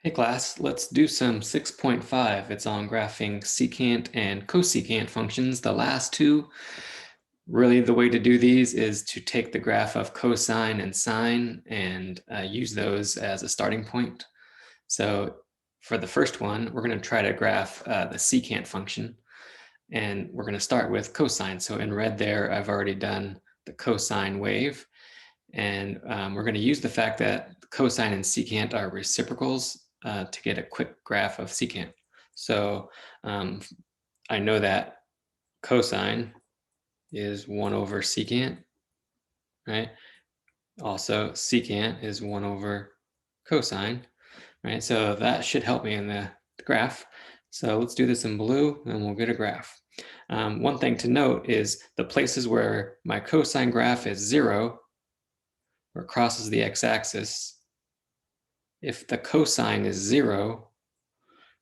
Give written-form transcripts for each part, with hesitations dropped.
Hey class, let's do some 6.5. It's on graphing secant and cosecant functions. The last two, really the way to do these is to take the graph of cosine and sine and use those as a starting point. So for the first one, we're going to try to graph the secant function, and we're going to start with cosine. So in red there, I've already done the cosine wave, and we're going to use the fact that cosine and secant are reciprocals to get a quick graph of secant. So I know that cosine is 1 over secant, right? Also, secant is 1 over cosine, right? So that should help me in the graph. So let's do this in blue and we'll get a graph. One thing to note is the places where my cosine graph is 0 or crosses the x-axis. If the cosine is 0,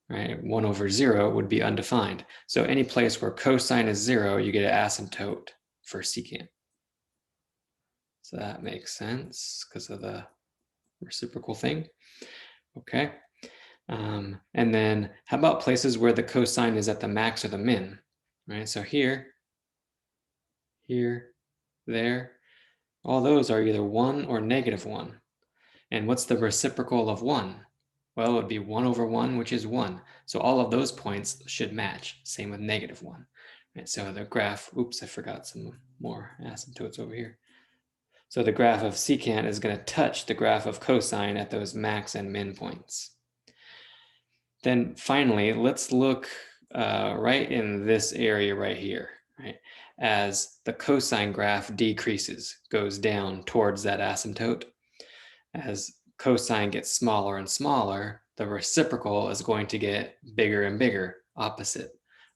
right, 1 over 0 would be undefined. So any place where cosine is 0, you get an asymptote for secant. So that makes sense because of the reciprocal thing. Okay. And then how about places where the cosine is at the max or the min, right? So here, there, all those are either 1 or -1. And what's the reciprocal of 1? Well, it would be 1 over 1, which is 1. So all of those points should match. Same with -1. Right? So the graph, oops, I forgot some more asymptotes over here. So the graph of secant is going to touch the graph of cosine at those max and min points. Then finally, let's look right in this area right here, right? As the cosine graph decreases, goes down towards that asymptote. As cosine gets smaller and smaller, the reciprocal is going to get bigger and bigger, opposite.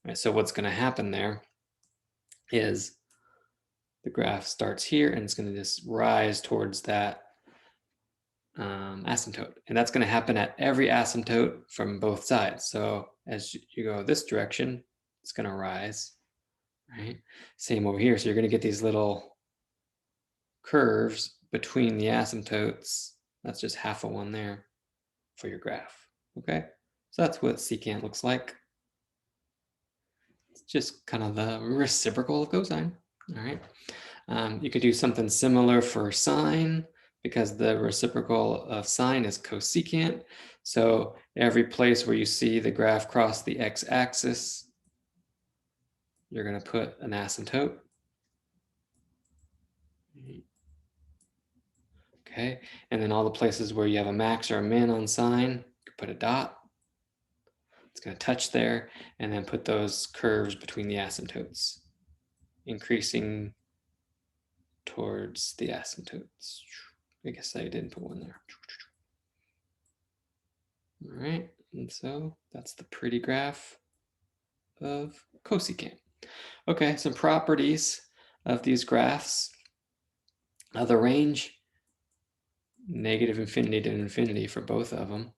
Right? So what's going to happen there is the graph starts here and it's going to just rise towards that asymptote. And that's going to happen at every asymptote from both sides. So as you go this direction, it's going to rise, right? Same over here. So you're going to get these little curves between the asymptotes. That's just half of one there for your graph. Okay, so that's what secant looks like. It's just kind of the reciprocal of cosine. All right. You could do something similar for sine because the reciprocal of sine is cosecant. So every place where you see the graph cross the x-axis, you're going to put an asymptote. Okay, and then all the places where you have a max or a min on sine, you put a dot. It's going to touch there, and then put those curves between the asymptotes, increasing towards the asymptotes. I guess I didn't put one there. All right, and so that's the pretty graph of cosecant. Okay, some properties of these graphs. The range, -infinity to infinity for both of them,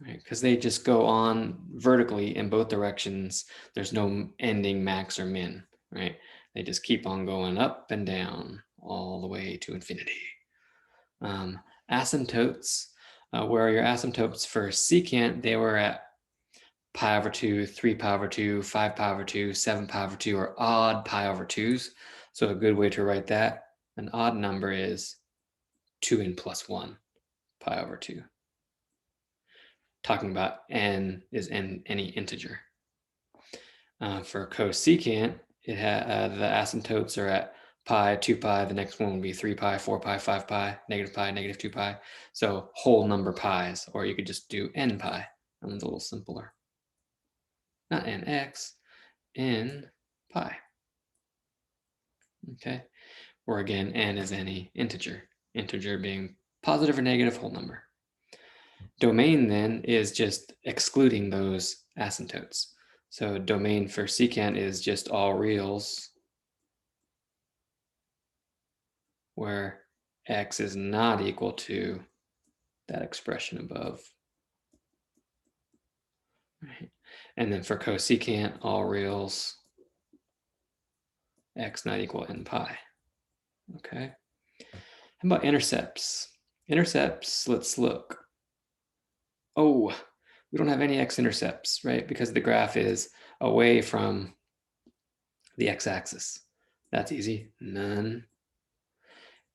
right? Because they just go on vertically in both directions. There's no ending max or min, right? They just keep on going up and down all the way to infinity. Asymptotes, where are your asymptotes for secant? They were at pi over 2, 3 pi over 2, 5 pi over 2, 7 pi over 2, or odd pi over 2s. So a good way to write that, an odd number is 2n plus 1 pi over 2. Talking about n is any integer. For cosecant, the asymptotes are at pi, 2 pi, the next one will be 3 pi, 4 pi, 5 pi, -2 pi. So whole number pi's, or you could just do n pi. That one's a little simpler. Not nx, n pi. Okay, or again, n is any integer. Integer being positive or negative whole number. Domain then is just excluding those asymptotes. So domain for secant is just all reals where x is not equal to that expression above. Right. And then for cosecant, all reals, x not equal n pi. Okay. How about intercepts? Intercepts, let's look. Oh, we don't have any x-intercepts, right? Because the graph is away from the x-axis. That's easy, none.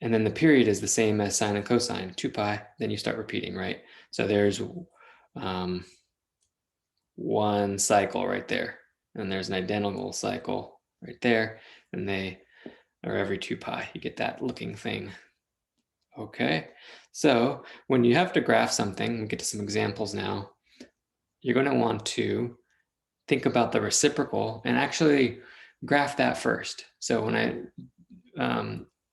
And then the period is the same as sine and cosine, 2 pi, then you start repeating, right? So there's one cycle right there, and there's an identical cycle right there, and they are every 2 pi. You get that looking thing. Okay, so when you have to graph something, we get to some examples now, you're going to want to think about the reciprocal and actually graph that first. So when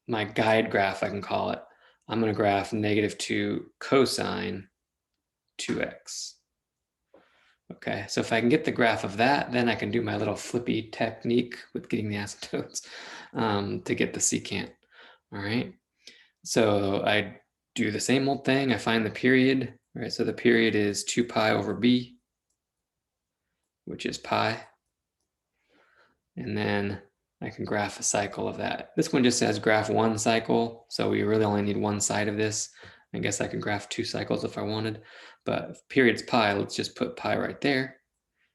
my guide graph, I can call it, I'm going to graph -2 cosine 2x. Okay, so if I can get the graph of that, then I can do my little flippy technique with getting the asymptotes to get the secant. All right, so I do the same old thing. I find the period, right? So the period is 2 pi over b, which is pi. And then I can graph a cycle of that. This one just says graph one cycle, so we really only need one side of this. I guess I can graph 2 cycles if I wanted, but if period's pi, let's just put pi right there.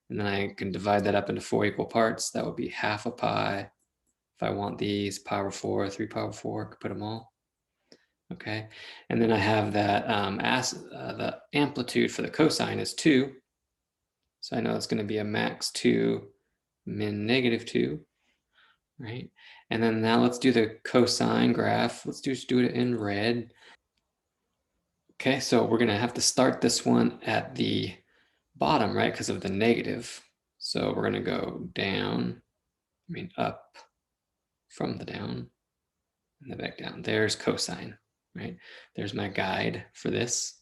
And then I can divide that up into 4 equal parts. That would be half a pi. If I want these, pi over 4, 3 pi over 4, I could put them all. Okay, and then I have that the amplitude for the cosine is 2. So I know it's going to be a max 2 min -2, right? And then now let's do the cosine graph. Let's just do it in red. Okay, so we're going to have to start this one at the bottom, right? Because of the negative. So we're going to go down, up from the down and then back down. There's cosine, right? There's my guide for this.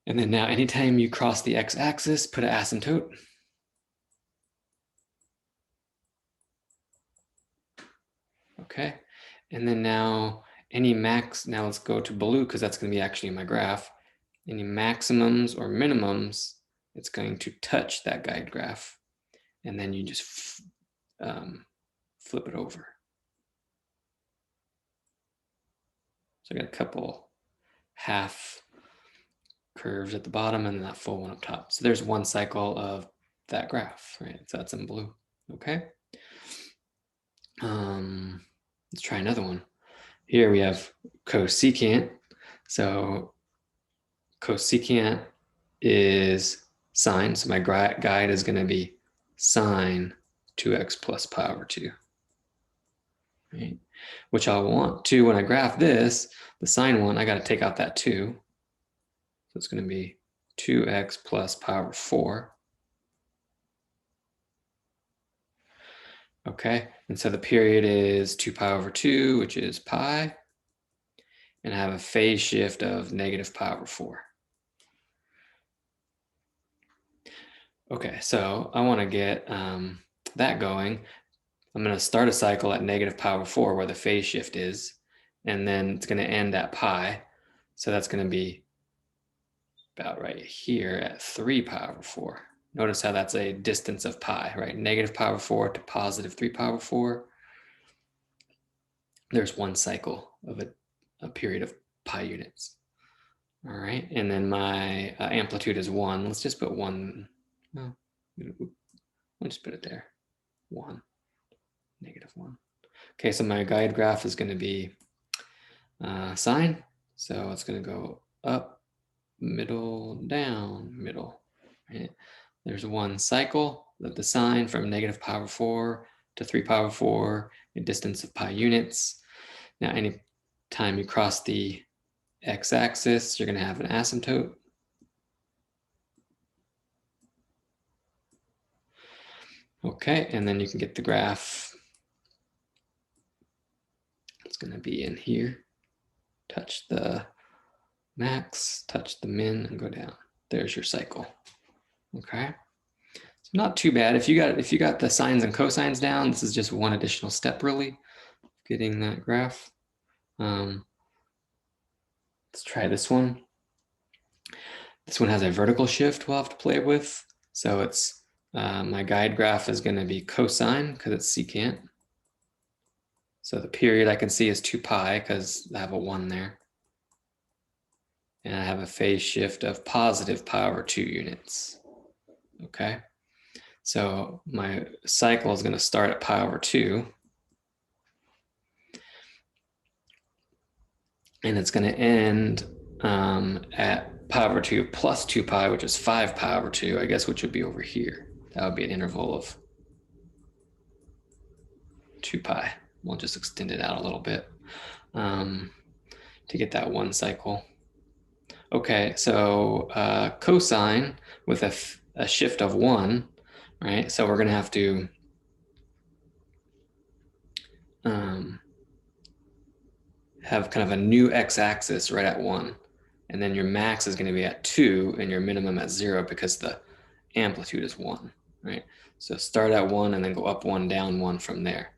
And then now anytime you cross the x-axis, put an asymptote. Okay, and then now now let's go to blue because that's going to be actually my graph. Any maximums or minimums, it's going to touch that guide graph. And then you just flip it over. So I got a couple half curves at the bottom and that full one up top. So there's one cycle of that graph, right? So that's in blue. Okay. Let's try another one. Here we have cosecant. So cosecant is sine. So my guide is going to be sine 2x plus pi over 2. Right? Which I'll want to, when I graph this, the sine one, I got to take out that 2. So it's going to be 2x plus pi over 4. Okay, and so the period is 2 pi over 2, which is pi. And I have a phase shift of negative pi over 4. Okay, so I want to get that going. I'm going to start a cycle at negative pi over 4 where the phase shift is, and then it's going to end at pi. So that's going to be about right here at 3 pi over 4. Notice how that's a distance of pi, right? Negative pi over 4 to positive 3 pi over 4. There's one cycle of a period of pi units. All right, and then my amplitude is 1. Let's just put 1. No, I'll just put it there. 1, -1. Okay, so my guide graph is going to be sine. So it's going to go up, middle, down, middle. Right? There's one cycle of the sine from negative pi over 4 to 3 pi over 4, a distance of pi units. Now, any time you cross the x-axis, you're going to have an asymptote. Okay, and then you can get the graph. It's going to be in here. Touch the max, touch the min, and go down. There's your cycle. Okay, so not too bad. If you got the sines and cosines down, this is just one additional step, really, getting that graph. Let's try this one. This one has a vertical shift we'll have to play with. So it's my guide graph is going to be cosine because it's secant. So the period I can see is 2 pi because I have a 1 there. And and I have a phase shift of positive pi over 2 units. Okay, so my cycle is going to start at pi over 2, and it's going to end at pi over 2 plus 2 pi, which is 5 pi over 2, I guess, which would be over here. That would be an interval of 2 pi. We'll just extend it out a little bit to get that one cycle. Okay, so cosine with a shift of 1, right? So we're going to have to have kind of a new x-axis right at 1. And then your max is going to be at 2 and your minimum at 0 because the amplitude is 1, right? So start at 1 and then go up 1, down 1 from there.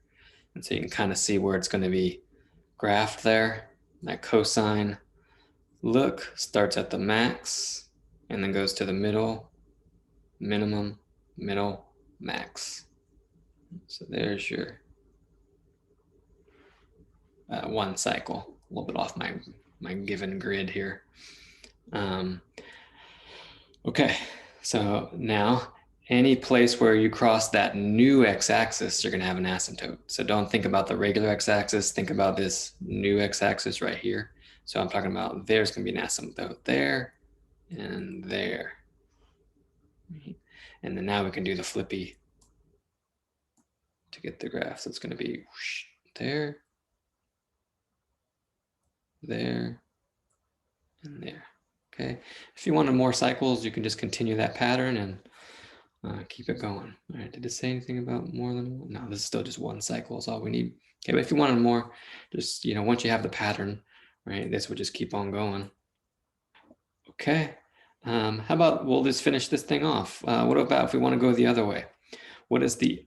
And so you can kind of see where it's going to be graphed there. That cosine look starts at the max and then goes to the middle, minimum, middle, max. So there's your one cycle. A little bit off my given grid here. Okay, so now any place where you cross that new x-axis, you're going to have an asymptote. So don't think about the regular x-axis. Think about this new x-axis right here. So I'm talking about there's going to be an asymptote there and there. And then now we can do the flippy to get the graph. So it's going to be there, there, and there. Okay. If you wanted more cycles, you can just continue that pattern and keep it going. All right. Did it say anything about more than one? No, this is still just one cycle is all we need. Okay. But if you wanted more, just, once you have the pattern, right, this would just keep on going. Okay. How about we'll just finish this thing off? What about if we want to go the other way? What is the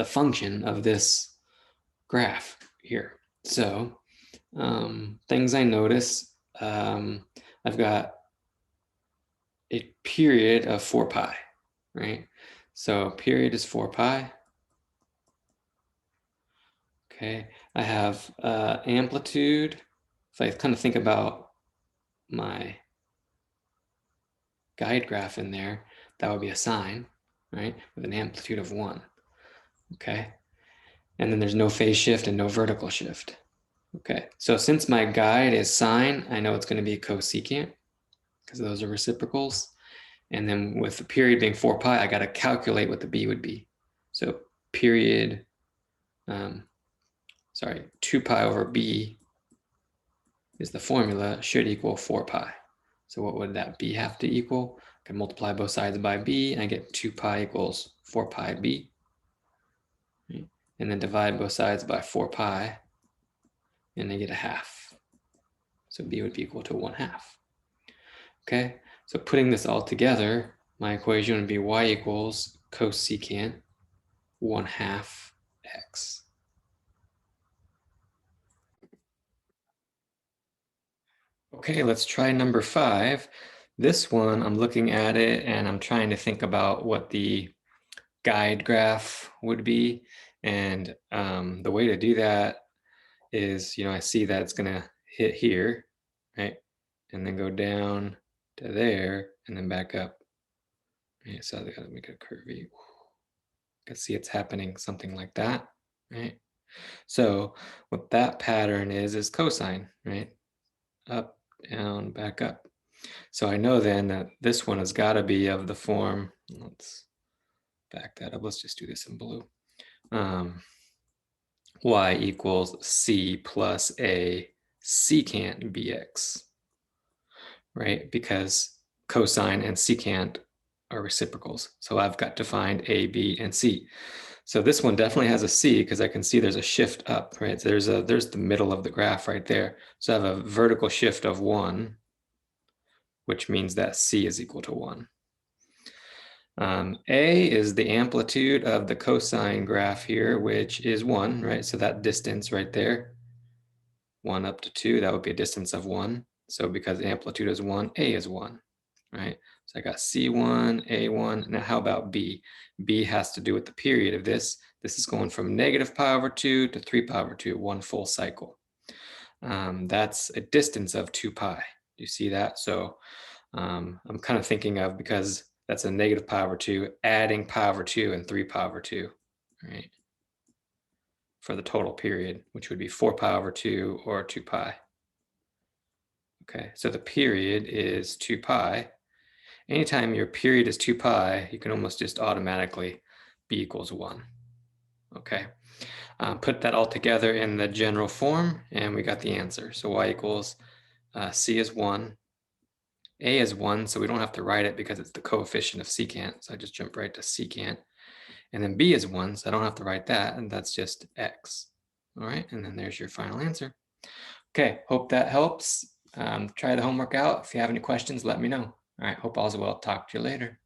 function of this graph here? So things I notice, I've got a period of 4 pi, right? So period is 4 pi. Okay, I have amplitude. If I kind of think about my guide graph in there, that would be a sine, right? With an amplitude of 1, okay? And then there's no phase shift and no vertical shift. Okay, so since my guide is sine, I know it's going to be cosecant because those are reciprocals. And then with the period being 4 pi, I got to calculate what the b would be. So period, 2 pi over b is the formula, should equal 4 pi. So what would that b have to equal? I can multiply both sides by b, and I get 2 pi equals 4 pi b. Right? And then divide both sides by 4 pi, and I get a half. So b would be equal to 1/2. Okay, so putting this all together, my equation would be y equals cosecant 1/2 x. Okay, let's try number 5. This one, I'm looking at it and I'm trying to think about what the guide graph would be. And the way to do that is, I see that it's going to hit here, right? And then go down to there and then back up. Right? So I got to make it curvy. You can see it's happening something like that, right? So what that pattern is cosine, right? Up, down, back up. So I know then that this one has got to be of the form, let's back that up. Let's just do this in blue. Y equals c plus a secant bx, right? Because cosine and secant are reciprocals. So I've got to find a, b, and c. So this one definitely has a c because I can see there's a shift up, right? So there's the middle of the graph right there. So I have a vertical shift of 1, which means that c is equal to 1. A is the amplitude of the cosine graph here, which is 1, right? So that distance right there, 1 up to 2, that would be a distance of 1. So because amplitude is 1, A is 1, right? So I got C1, A1. Now how about B? B has to do with the period of this. This is going from negative pi over 2 to 3 pi over 2, one full cycle. that's a distance of 2 pi. Do you see that? So I'm kind of thinking of, because that's a negative pi over 2, adding pi over 2 and 3 pi over 2, right? For the total period, which would be 4 pi over 2 or 2 pi. Okay, so the period is 2 pi. Anytime your period is 2 pi, you can almost just automatically b equals 1. Okay, put that all together in the general form, and we got the answer. So y equals c is 1, a is 1, so we don't have to write it because it's the coefficient of secant. So I just jump right to secant. And then b is 1, so I don't have to write that, and that's just x. All right, and then there's your final answer. Okay, hope that helps. Try the homework out. If you have any questions, let me know. All right, hope all's well. Talk to you later.